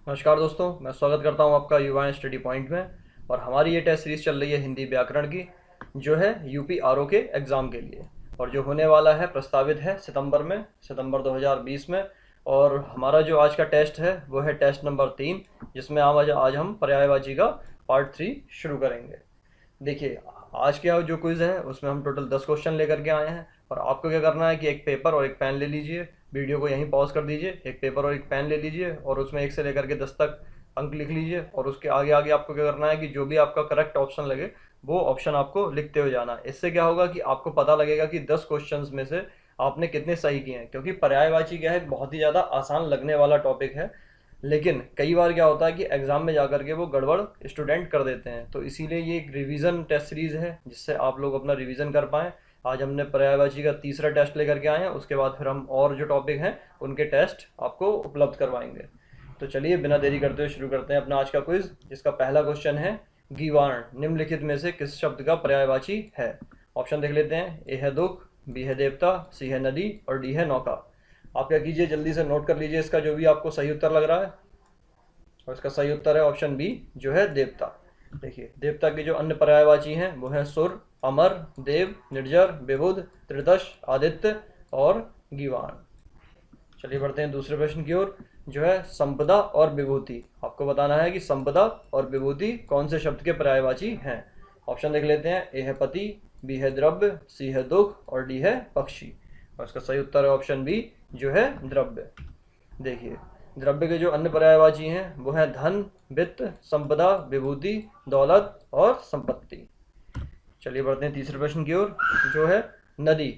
नमस्कार दोस्तों, मैं स्वागत करता हूं आपका युवा स्टडी पॉइंट में। और हमारी ये टेस्ट सीरीज़ चल रही है हिंदी व्याकरण की, जो है यूपी आरओ के एग्ज़ाम के लिए, और जो होने वाला है प्रस्तावित है सितंबर 2020 में। और हमारा जो आज का टेस्ट है वो है टेस्ट नंबर 3, जिसमें आज हम पर्यायवाची का पार्ट 3 शुरू करेंगे। देखिए, आज का जो क्विज़ है उसमें हम टोटल 10 क्वेश्चन लेकर के आए हैं, और आपको क्या करना है कि एक पेपर और एक पेन ले लीजिए। वीडियो को यहीं पॉज कर दीजिए, एक पेपर और एक पेन ले लीजिए और उसमें 1 से लेकर के 10 तक अंक लिख लीजिए। और उसके आगे आगे आपको क्या करना है कि जो भी आपका करेक्ट ऑप्शन लगे वो ऑप्शन आपको लिखते हुए जाना है। इससे क्या होगा कि आपको पता लगेगा कि 10 क्वेश्चंस में से आपने कितने सही किए हैं, क्योंकि पर्यायवाची क्या है, बहुत ही ज़्यादा आसान लगने वाला टॉपिक है। लेकिन कई बार क्या होता है कि एग्ज़ाम में जाकर के वो गड़बड़ स्टूडेंट कर देते हैं, तो इसीलिए ये एक रिवीजन टेस्ट सीरीज़ है जिससे आप लोग अपना रिवीजन कर पाएँ। आज हमने पर्यायवाची का तीसरा टेस्ट लेकर के आए हैं, उसके बाद फिर हम और जो टॉपिक हैं उनके टेस्ट आपको उपलब्ध करवाएंगे। तो चलिए बिना देरी करते हुए शुरू करते हैं अपना आज का क्विज, जिसका पहला क्वेश्चन है, गीवार्ण निम्नलिखित में से किस शब्द का पर्यायवाची है। ऑप्शन देख लेते हैं। ए है दुख, बी है देवता, सी है नदी और डी है नौका। आप क्या कीजिए, जल्दी से नोट कर लीजिए इसका जो भी आपको सही उत्तर लग रहा है। और इसका सही उत्तर है ऑप्शन बी, जो है देवता। देखिए, देवता के जो अन्य पर्यायवाची हैं वो है सुर, अमर, देव, निर्जर, विबुध, त्रिदश, आदित्य और गीवाण। चलिए बढ़ते हैं दूसरे प्रश्न की ओर, जो है संपदा और विभूति। आपको बताना है कि संपदा और विभूति कौन से शब्द के पर्यायवाची हैं। ऑप्शन देख लेते हैं। ए है पति, बी है द्रव्य, सी है दुख और डी है पक्षी। और इसका सही उत्तर है ऑप्शन बी, जो है द्रव्य। देखिए, द्रव्य के जो अन्य पर्यायवाची हैं वो है धन, वित्त, संपदा, विभूति, दौलत और संपत्ति। चलिए बढ़ते हैं तीसरे प्रश्न की ओर, जो है नदी।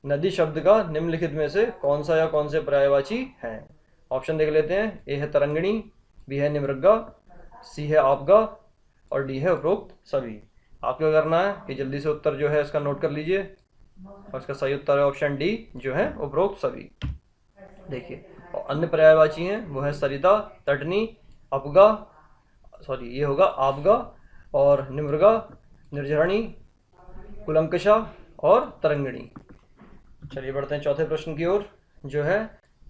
नदी शब्द का निम्नलिखित में से कौन सा या कौन से पर्यायवाची है। ऑप्शन देख लेते हैं। ए है तरंगिणी, बी है निमृग्गा, सी है आपगा और डी है उपरोक्त सभी। आपको क्या करना है कि जल्दी से उत्तर जो है इसका नोट कर लीजिए, और इसका सही उत्तर है ऑप्शन डी, जो है उपरोक्त सभी। देखिए, और अन्य पर्यायवाची हैं वो है सरिता, तटनी, अपगा, सॉरी ये होगा आपगा, और निमृगा, निर्झरणी, कुलंकषा और तरंगिणी। चलिए बढ़ते हैं चौथे प्रश्न की ओर, जो है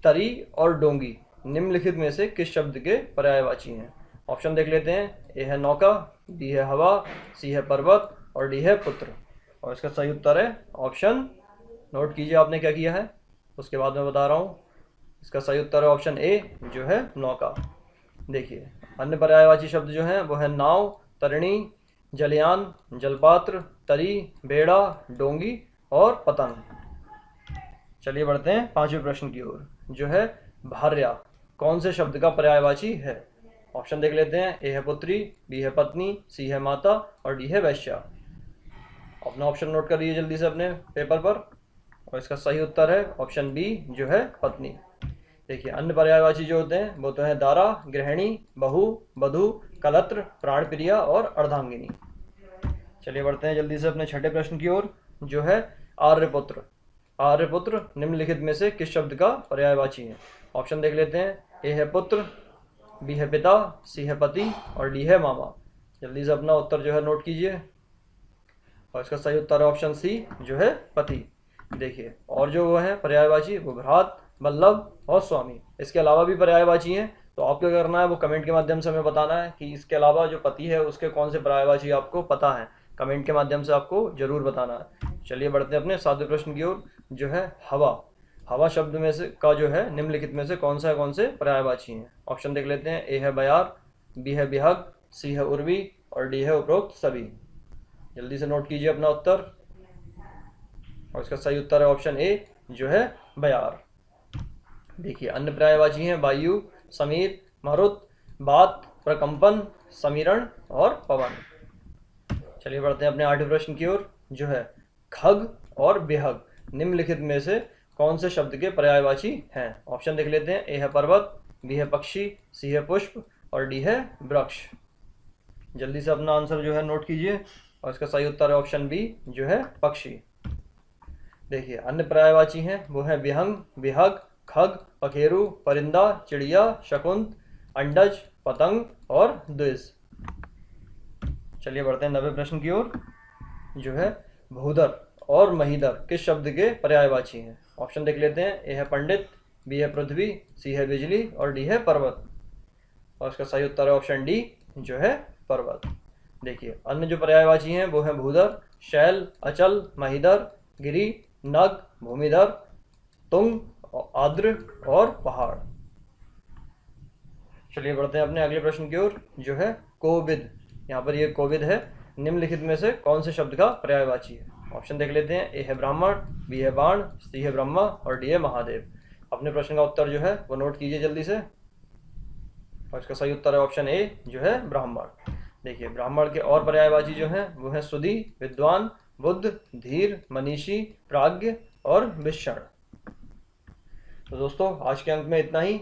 तरी और डोंगी निम्नलिखित में से किस शब्द के पर्यायवाची हैं। ऑप्शन देख लेते हैं। ए है नौका, बी है हवा, सी है पर्वत और डी है पुत्र। और इसका सही उत्तर है ऑप्शन, नोट कीजिए आपने क्या किया है, उसके बाद मैं बता रहा हूँ। इसका सही उत्तर है ऑप्शन ए, जो है नौका। देखिए, अन्य पर्यायवाची शब्द जो हैं वो है नाव, तरिणी, जलयान, जलपात्र, तरी, बेड़ा, डोंगी और पतंग। चलिए बढ़ते हैं पांचवें प्रश्न की ओर, जो है भार्या कौन से शब्द का पर्यायवाची है। ऑप्शन देख लेते हैं। ए है पुत्री, बी है पत्नी, सी है माता और डी है वैश्या। अपना ऑप्शन नोट करिए जल्दी से अपने पेपर पर, और इसका सही उत्तर है ऑप्शन बी, जो है पत्नी। देखिए, अन्य पर्यायवाची जो होते हैं वो तो है दारा, गृहिणी, बहू, बधू, कलत्र, प्राणप्रिया और अर्धांगिनी। चलिए बढ़ते हैं जल्दी से अपने छठे प्रश्न की ओर, जो है आर्यपुत्र। आर्यपुत्र निम्नलिखित में से किस शब्द का पर्यायवाची है। ऑप्शन देख लेते हैं। ए है पुत्र, बी है पिता, सी है पति और डी है मामा। जल्दी से अपना उत्तर जो है नोट कीजिए, और इसका सही उत्तर है ऑप्शन सी, जो है पति। देखिए, और जो वो है पर्यायवाची वो भ्रात, बल्लभ और स्वामी। इसके अलावा भी पर्यायवाची हैं, तो आपको क्या करना है वो कमेंट के माध्यम से हमें बताना है कि इसके अलावा जो पति है उसके कौन से पर्यायवाची आपको पता है। कमेंट के माध्यम से आपको जरूर बताना है। चलिए बढ़ते हैं अपने सातवें प्रश्न की ओर, जो है हवा। हवा शब्द में से का जो है निम्नलिखित में से कौन से पर्यायवाची हैं। ऑप्शन देख लेते हैं। ए है बयार, बी है बिहग, सी है उर्वी और डी है उपरोक्त सभी। जल्दी से नोट कीजिए अपना उत्तर, और इसका सही उत्तर है ऑप्शन ए, जो है बयार। देखिए, अन्य पर्यायवाची हैं वायु, समीर, मारुत, बात, प्रकंपन, समीरण और पवन। चलिए बढ़ते हैं अपने आठवें प्रश्न की ओर, जो है खग और बेहग निम्नलिखित में से कौन से शब्द के पर्यायवाची हैं। ऑप्शन देख लेते हैं। ए है पर्वत, बी है पक्षी, सी है पुष्प और डी है वृक्ष। जल्दी से अपना आंसर जो है नोट कीजिए, और इसका सही उत्तर है ऑप्शन बी, जो है पक्षी। देखिए, अन्य पर्यायवाची हैं वो है विहंग, विहग, खग, पखेरु, परिंदा, चिड़िया, शकुंत, अंडज, पतंग और द्विज। चलिए बढ़ते हैं नवे प्रश्न की ओर, जो है भूधर और महीधर किस शब्द के पर्यायवाची हैं। ऑप्शन देख लेते हैं। ए है पंडित, बी है पृथ्वी, सी है बिजली और डी है पर्वत। और इसका सही उत्तर है ऑप्शन डी जो है पर्वत। देखिए अन्य जो पर्यायवाची हैं वो हैं भूधर, शैल, अचल, महीधर, गिरि, नग, भूमिधर, तुंग, आर्द्र और पहाड़। चलिए बढ़ते हैं अपने अगले प्रश्न की ओर जो है कोविद। यहाँ पर ये कोविद है, निम्नलिखित में से कौन से शब्द का पर्यायवाची है? ऑप्शन देख लेते हैं। ए है ब्राह्मण, बी है बाण, सी है ब्रह्मा और डी है महादेव। अपने प्रश्न का उत्तर जो है वो नोट कीजिए जल्दी से, और इसका सही उत्तर है ऑप्शन ए जो है ब्राह्मण। देखिए ब्राह्मण के और पर्यायवाची जो हैं वो हैं सुधी, विद्वान, बुद्ध, धीर, मनीषी, प्राज्ञ और विषण। तो दोस्तों आज के अंक में इतना ही।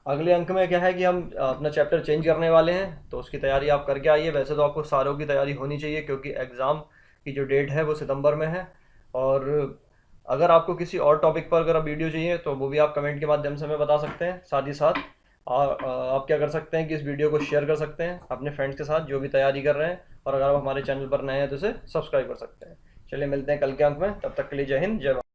अगले अंक में क्या है कि हम अपना चैप्टर चेंज करने वाले हैं, तो उसकी तैयारी आप करके आइए। वैसे तो आपको सारों की तैयारी होनी चाहिए क्योंकि एग्ज़ाम की जो डेट है वो सितंबर में है। और अगर आपको किसी और टॉपिक पर अगर वीडियो चाहिए तो वो भी आप कमेंट के माध्यम से हमें बता सकते हैं। साथ ही साथ आप क्या कर सकते हैं कि इस वीडियो को शेयर कर सकते हैं अपने फ्रेंड्स के साथ जो भी तैयारी कर रहे हैं, और अगर आप हमारे चैनल पर नए हैं तो इसे सब्सक्राइब कर सकते हैं। चलिए मिलते हैं कल के अंक में, तब तक के लिए जय हिंद, जय भारत।